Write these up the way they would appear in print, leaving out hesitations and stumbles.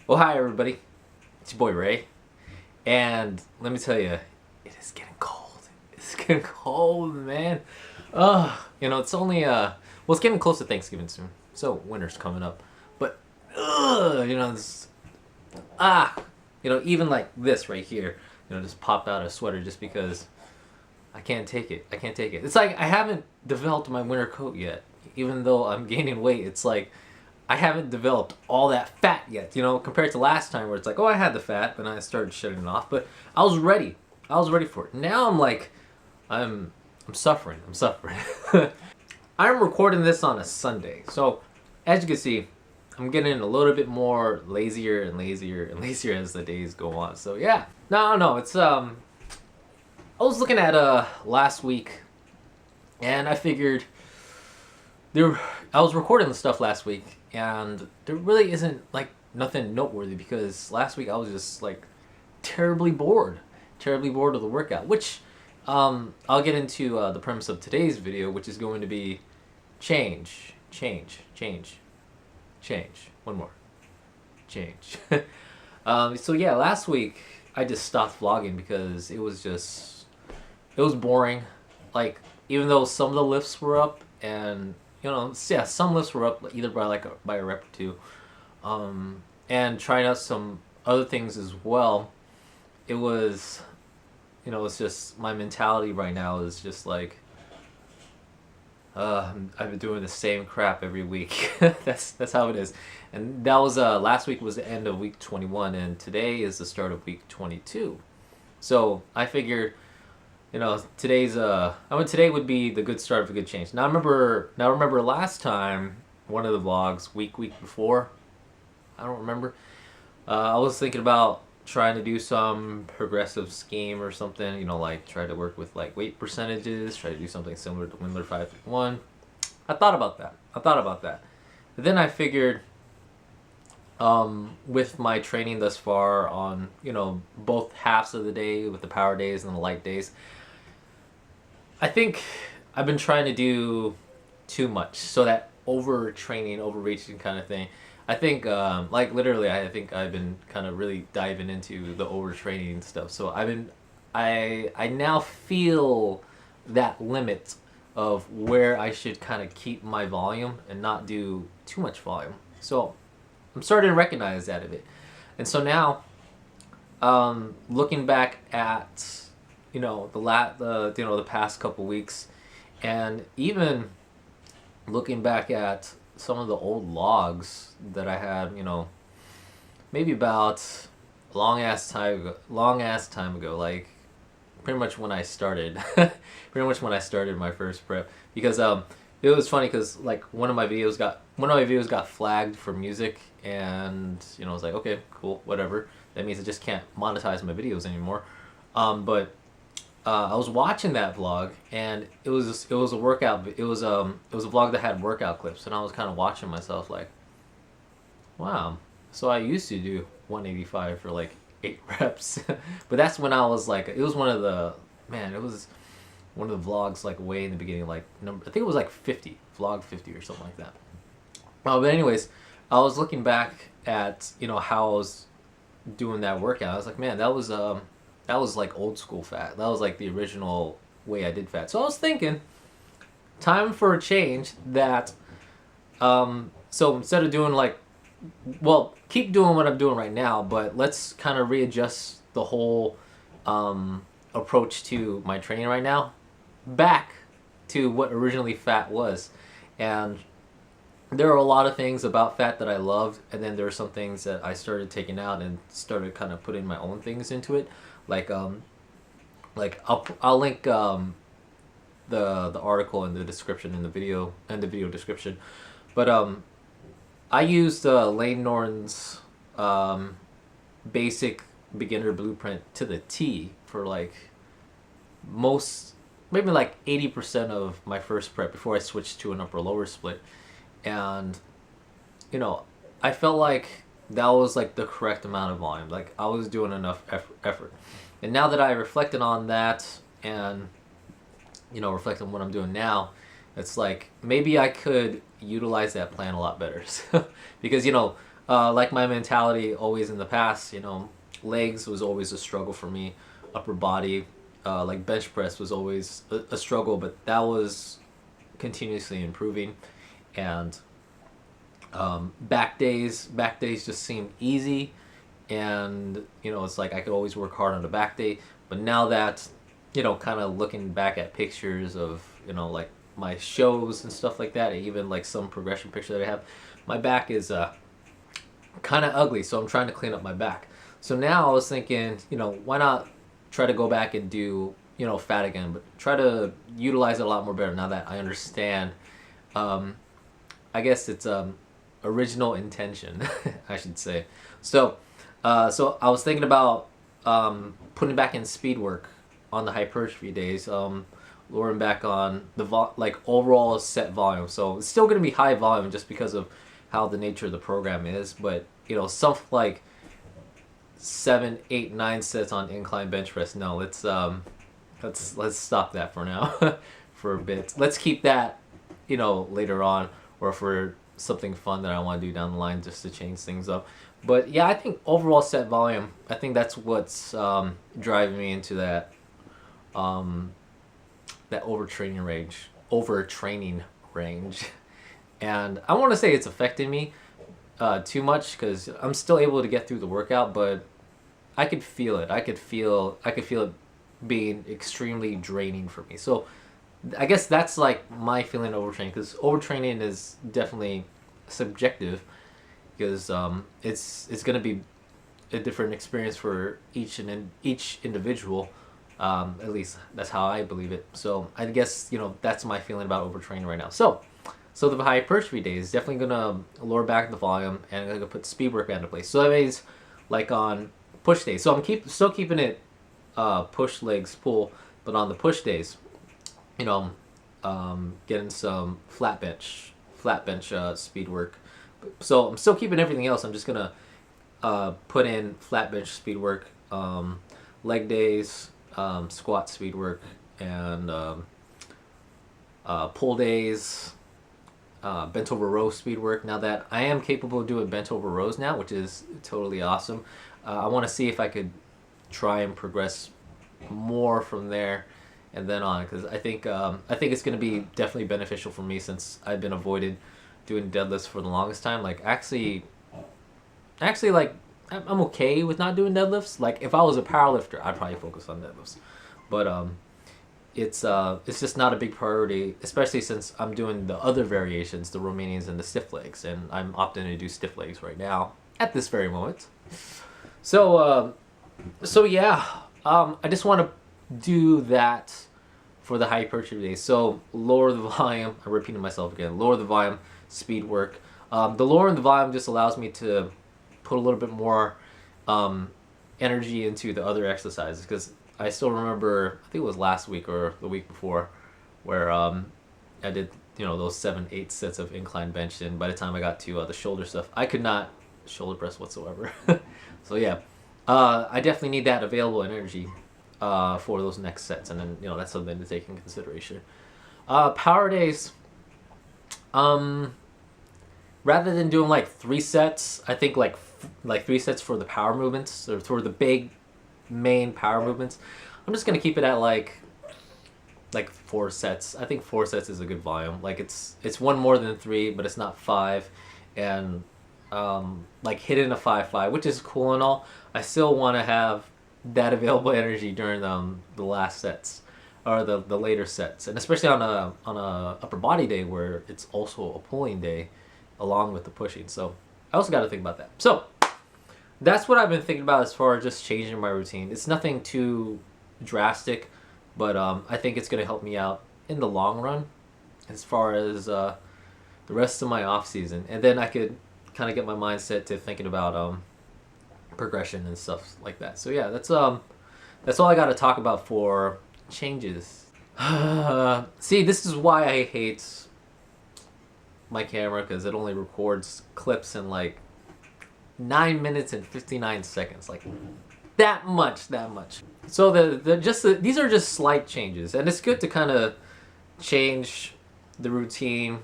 Well, hi everybody. It's your boy Ray, and let me tell you, it is getting cold. It's getting cold, man. It's only well, it's getting close to Thanksgiving soon, so winter's coming up. But it's ah, even like this right here, just popped out a sweater just because I can't take it. I can't take it. It's like I haven't developed my winter coat yet, even though I'm gaining weight. It's like I haven't developed all that fat yet, compared to last time where it's like, oh, I had the fat, but I started shedding it off. But I was ready. I was ready for it. Now I'm like, I'm suffering. I'm suffering. I'm recording this on a Sunday, so as you can see, I'm getting a little bit more lazier and lazier and lazier as the days go on. So yeah, no, it's I was looking at last week, and I figured there. I was recording the stuff last week, and there really isn't like nothing noteworthy because last week I was just like terribly bored of the workout. Which I'll get into the premise of today's video, which is going to be change, change, change, change. One more, change. So yeah, last week I just stopped vlogging because it was boring. Like, even though some of the lifts were up, and yeah, some lifts were up either by a rep or two, and trying out some other things as well. It was, it's just my mentality right now is just like, I've been doing the same crap every week. That's how it is. And that was last week was the end of week 21, and today is the start of week 22. So I figured, today would be the good start of a good change. Now remember last time, one of the vlogs, week before, I don't remember. I was thinking about trying to do some progressive scheme or something, like try to work with like weight percentages, try to do something similar to Windler 531. I thought about that. But then I figured, with my training thus far on, both halves of the day with the power days and the light days, I think I've been trying to do too much, so that overtraining, overreaching kind of thing. I think, like literally, I think I've been kind of really diving into the overtraining stuff. So I now feel that limit of where I should kind of keep my volume and not do too much volume. So I'm starting to recognize that of it, and so now, looking back at the past couple weeks, and even looking back at some of the old logs that I had, maybe about long ass time ago, like pretty much when I started, my first prep, because it was funny because like one of my videos got flagged for music, and I was like, okay, cool, whatever. That means I just can't monetize my videos anymore. But I was watching that vlog, and it was a workout. It was a vlog that had workout clips, and I was kind of watching myself like, wow. So I used to do 185 for like 8 reps, but that's when I was like, it was one of the vlogs like way in the beginning, like I think it was like 50, vlog 50 or something like that. But anyways, I was looking back at how I was doing that workout. I was like, man, that was like old school fat. That was like the original way I did fat. So I was thinking, time for a change. So instead of doing like, well, keep doing what I'm doing right now, but let's kind of readjust the whole approach to my training right now, back to what originally fat was. And there are a lot of things about fat that I loved, and then there are some things that I started taking out and started kind of putting my own things into it. Like I'll link the article in the description, in the video description. But I used Lane Norton's basic beginner blueprint to the T for like maybe like 80% of my first prep before I switched to an upper lower split. And I felt like that was like the correct amount of volume. Like I was doing enough effort. And now that I reflected on that, and reflect on what I'm doing now, it's like maybe I could utilize that plan a lot better. Because like my mentality always in the past, you know, legs was always a struggle for me. Upper body, like bench press was always a struggle, but that was continuously improving. And back days just seemed easy, and you know, it's like I could always work hard on the back day. But now that, you know, kind of looking back at pictures of, you know, like my shows and stuff like that, and even like some progression picture that I have, my back is kind of ugly, so I'm trying to clean up my back. So now I was thinking, you know, why not try to go back and do, you know, fat again, but try to utilize it a lot more better now that I understand. Um, I guess it's original intention, I should say. So, so I was thinking about putting back in speed work on the hypertrophy days, lowering back on the like overall set volume. So it's still going to be high volume just because of how the nature of the program is, but you know, something like 7, 8, 9 sets on incline bench press. No, let's stop that for now, for a bit. Let's keep that, you know, later on, or for something fun that I want to do down the line, just to change things up. But yeah, I think overall set volume, I think that's what's driving me into that that overtraining range. And I want to say it's affecting me too much, because I'm still able to get through the workout, but I could feel it. I could feel it being extremely draining for me. So I guess that's like my feeling of overtraining, because overtraining is definitely subjective, because it's going to be a different experience for each individual. At least that's how I believe it. So I guess, you know, that's my feeling about overtraining right now. So the hypertrophy day is definitely gonna lower back the volume, and I'm gonna put speed work into place. So that means like on push days. So I'm still keeping it push legs pull, but on the push days, you know, getting some flat bench speed work. So I'm still keeping everything else. I'm just gonna put in flat bench speed work, leg days, squat speed work, and pull days, bent over row speed work. Now that I am capable of doing bent over rows now, which is totally awesome, I want to see if I could try and progress more from there and then on, because I think it's going to be definitely beneficial for me, since I've been avoided doing deadlifts for the longest time. Like actually like I'm okay with not doing deadlifts. Like if I was a powerlifter, I'd probably focus on deadlifts, but it's just not a big priority, especially since I'm doing the other variations, the Romanians and the stiff legs, and I'm opting to do stiff legs right now at this very moment. So yeah, I just want to do that for the hypertrophy days. So lower the volume. I'm repeating myself again. Lower the volume, speed work. The lowering the volume just allows me to put a little bit more energy into the other exercises, because I still remember, I think it was last week or the week before, where I did, you know, those 7, 8 sets of incline bench, and by the time I got to the shoulder stuff, I could not shoulder press whatsoever. So yeah, I definitely need that available energy for those next sets, and then, you know, that's something to take in consideration. Power days, rather than doing like 3 sets, I think like 3 sets for the power movements, or for the big main power movements, I'm just gonna keep it at like 4 sets. I think 4 sets is a good volume. Like it's one more than 3, but it's not 5, and like hitting a 5-5, which is cool and all. I still want to have that available energy during the last sets, or the later sets, and especially on a upper body day where it's also a pulling day along with the pushing. So I also got to think about that. So that's what I've been thinking about as far as just changing my routine. It's nothing too drastic, but I think it's going to help me out in the long run as far as the rest of my off season, and then I could kind of get my mindset to thinking about progression and stuff like that. So yeah, that's all I got to talk about for changes. See, this is why I hate my camera, because it only records clips in like 9 minutes and 59 seconds, like that much. So these are just slight changes, and it's good to kind of change the routine,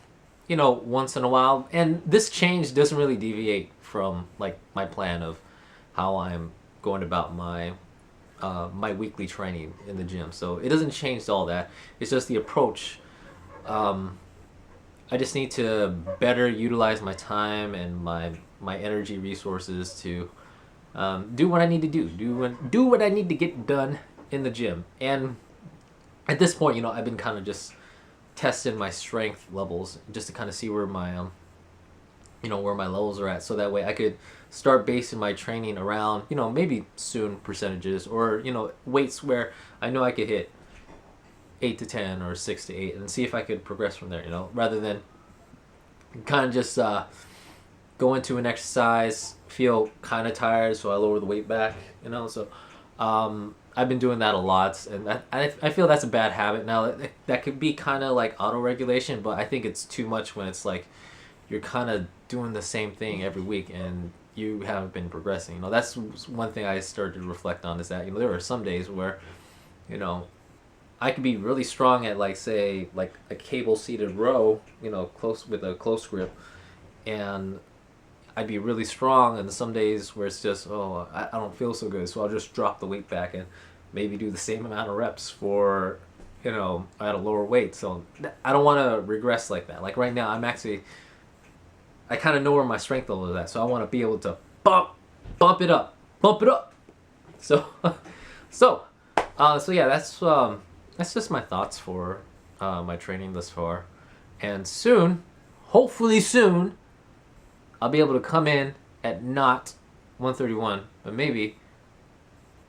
you know, once in a while. And this change doesn't really deviate from like my plan of how I'm going about my my weekly training in the gym. So it doesn't change all that. It's just the approach. I just need to better utilize my time and my energy resources to do what I need to do. Do what I need to get done in the gym. And at this point, I've been kind of just testing my strength levels just to kind of see where my where my levels are at, so that way I could start basing my training around maybe soon percentages, or weights where I know I could hit 8 to 10 or 6 to 8, and see if I could progress from there, rather than kind of just go into an exercise, feel kind of tired, so I lower the weight back, so I've been doing that a lot, and I feel that's a bad habit. Now that could be kind of like auto-regulation, but I think it's too much when it's like you're kind of doing the same thing every week and you haven't been progressing. That's one thing I started to reflect on, is that there are some days where I could be really strong at, like, say, like a cable seated row, close with a close grip, and I'd be really strong, and some days where it's just, I don't feel so good, so I'll just drop the weight back and maybe do the same amount of reps for at a lower weight. So I don't want to regress like that. Like right now, I kind of know where my strength level is at, so I want to be able to bump it up. So so yeah, that's just my thoughts for my training thus far. And soon, hopefully soon, I'll be able to come in at not 131, but maybe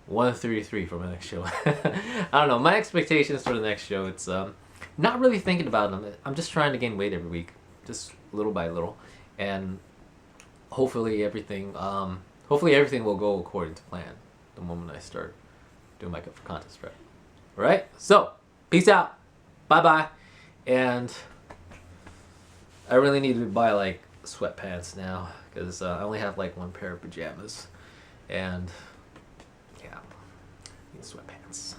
133 for my next show. I don't know. My expectations for the next show, it's not really thinking about them. I'm just trying to gain weight every week, just little by little, and hopefully everything will go according to plan the moment I start doing my Cut for Contest prep. All right. So peace out. Bye bye. And I really need to buy like sweatpants now, because I only have like one pair of pajamas, and yeah, I need sweatpants.